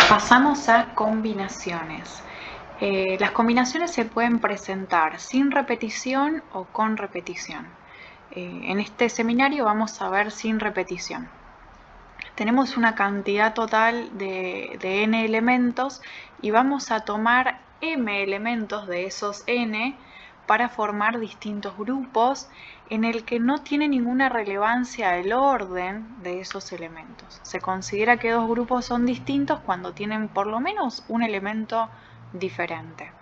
Pasamos a combinaciones. Las combinaciones se pueden presentar sin repetición o con repetición. En este seminario vamos a ver sin repetición. Tenemos una cantidad total de n elementos y vamos a tomar m elementos de esos n para formar distintos grupos en el que no tiene ninguna relevancia el orden de esos elementos. Se considera que dos grupos son distintos cuando tienen por lo menos un elemento diferente.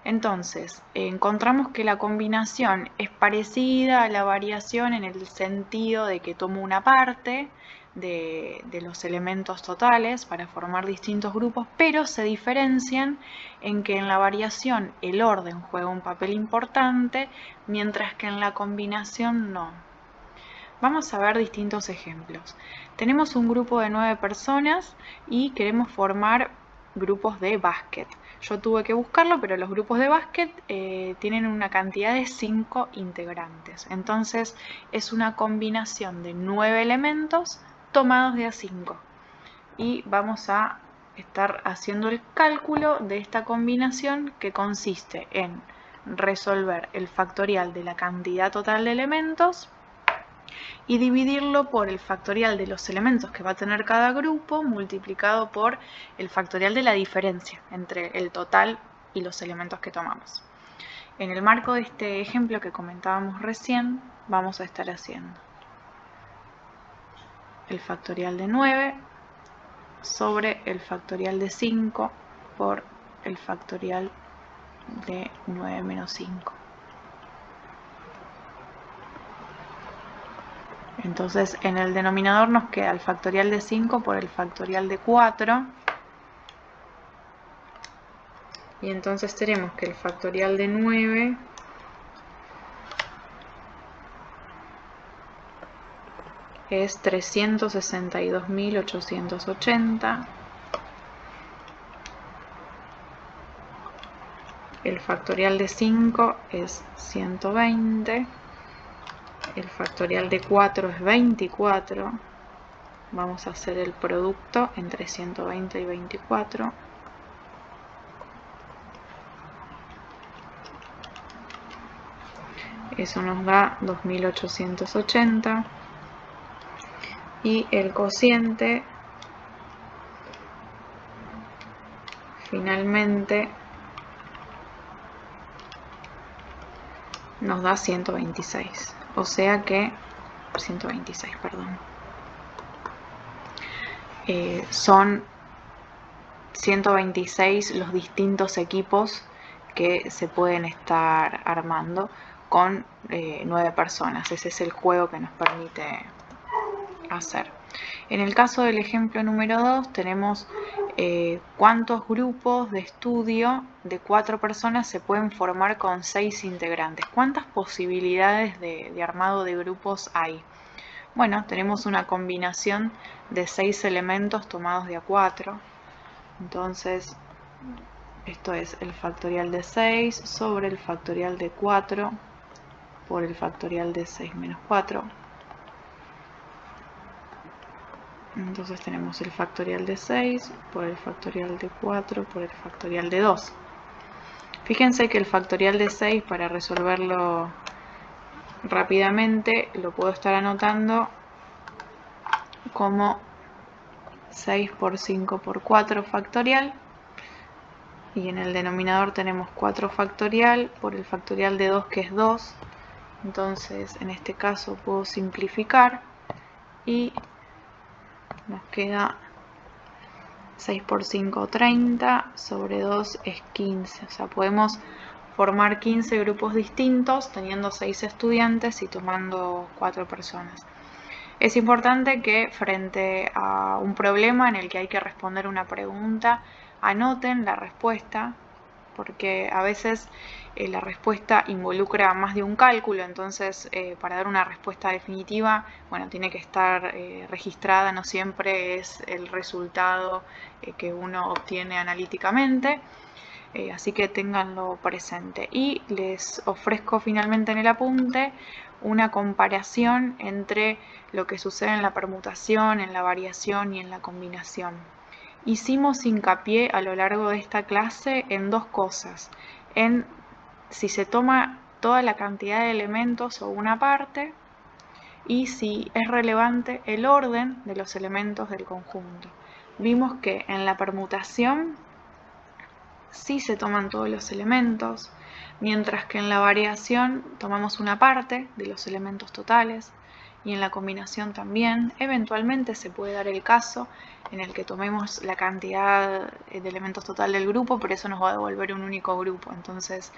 Entonces, encontramos que la combinación es parecida a la variación en el sentido de que tomo una parte de los elementos totales para formar distintos grupos, pero se diferencian en que en la variación el orden juega un papel importante, mientras que en la combinación no. Vamos a ver distintos ejemplos. Tenemos un grupo de 9 personas y queremos formar grupos de básquet. Yo tuve que buscarlo, pero los grupos de básquet tienen una cantidad de 5 integrantes. Entonces es una combinación de 9 elementos tomados de a 5. Y vamos a estar haciendo el cálculo de esta combinación, que consiste en resolver el factorial de la cantidad total de elementos y dividirlo por el factorial de los elementos que va a tener cada grupo multiplicado por el factorial de la diferencia entre el total y los elementos que tomamos. En el marco de este ejemplo que comentábamos recién, vamos a estar haciendo el factorial de 9 sobre el factorial de 5 por el factorial de 9 menos 5. Entonces en el denominador nos queda el factorial de 5 por el factorial de 4. Y entonces tenemos que el factorial de 9 es 362.880. El factorial de 5 es 120. El factorial de 4 es 24. Vamos a hacer el producto entre 120 y 24. Eso nos da 2880. Y el cociente finalmente nos da 126. O sea que 126, perdón. Son 126 los distintos equipos que se pueden estar armando con 9 personas. Ese es el juego que nos permite hacer. En el caso del ejemplo número 2 tenemos cuántos grupos de estudio de 4 personas se pueden formar con 6 integrantes. ¿Cuántas posibilidades de armado de grupos hay? Bueno, tenemos una combinación de 6 elementos tomados de a 4. Entonces, esto es el factorial de 6 sobre el factorial de 4 por el factorial de 6 menos 4. Entonces tenemos el factorial de 6 por el factorial de 4 por el factorial de 2. Fíjense que el factorial de 6, para resolverlo rápidamente, lo puedo estar anotando como 6 por 5 por 4 factorial. Y en el denominador tenemos 4 factorial por el factorial de 2, que es 2. Entonces en este caso puedo simplificar y nos queda 6 por 5, 30, sobre 2 es 15. O sea, podemos formar 15 grupos distintos teniendo 6 estudiantes y tomando 4 personas. Es importante que frente a un problema en el que hay que responder una pregunta, anoten la respuesta, porque a veces la respuesta involucra más de un cálculo. Entonces para dar una respuesta definitiva, bueno, tiene que estar registrada, no siempre es el resultado que uno obtiene analíticamente. Así que ténganlo presente. Y les ofrezco finalmente en el apunte una comparación entre lo que sucede en la permutación, en la variación y en la combinación. Hicimos hincapié a lo largo de esta clase en dos cosas, en si se toma toda la cantidad de elementos o una parte, y si es relevante el orden de los elementos del conjunto. Vimos que en la permutación sí se toman todos los elementos, mientras que en la variación tomamos una parte de los elementos totales, y en la combinación también. Eventualmente se puede dar el caso en el que tomemos la cantidad de elementos total del grupo, pero eso nos va a devolver un único grupo. Entonces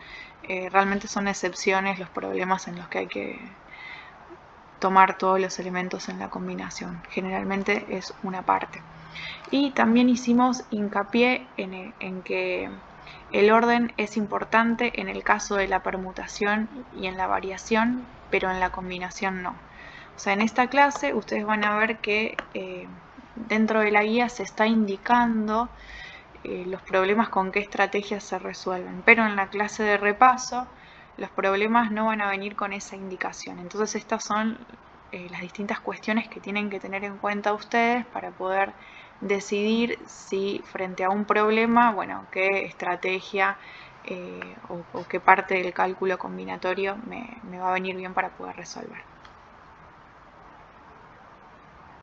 realmente son excepciones los problemas en los que hay que tomar todos los elementos en la combinación. Generalmente es una parte. Y también hicimos hincapié en que el orden es importante en el caso de la permutación y en la variación, pero en la combinación no. O sea, en esta clase ustedes van a ver que dentro de la guía se está indicando los problemas con qué estrategias se resuelven, pero en la clase de repaso los problemas no van a venir con esa indicación. Entonces estas son las distintas cuestiones que tienen que tener en cuenta ustedes para poder decidir si frente a un problema, bueno, qué estrategia o qué parte del cálculo combinatorio me va a venir bien para poder resolver.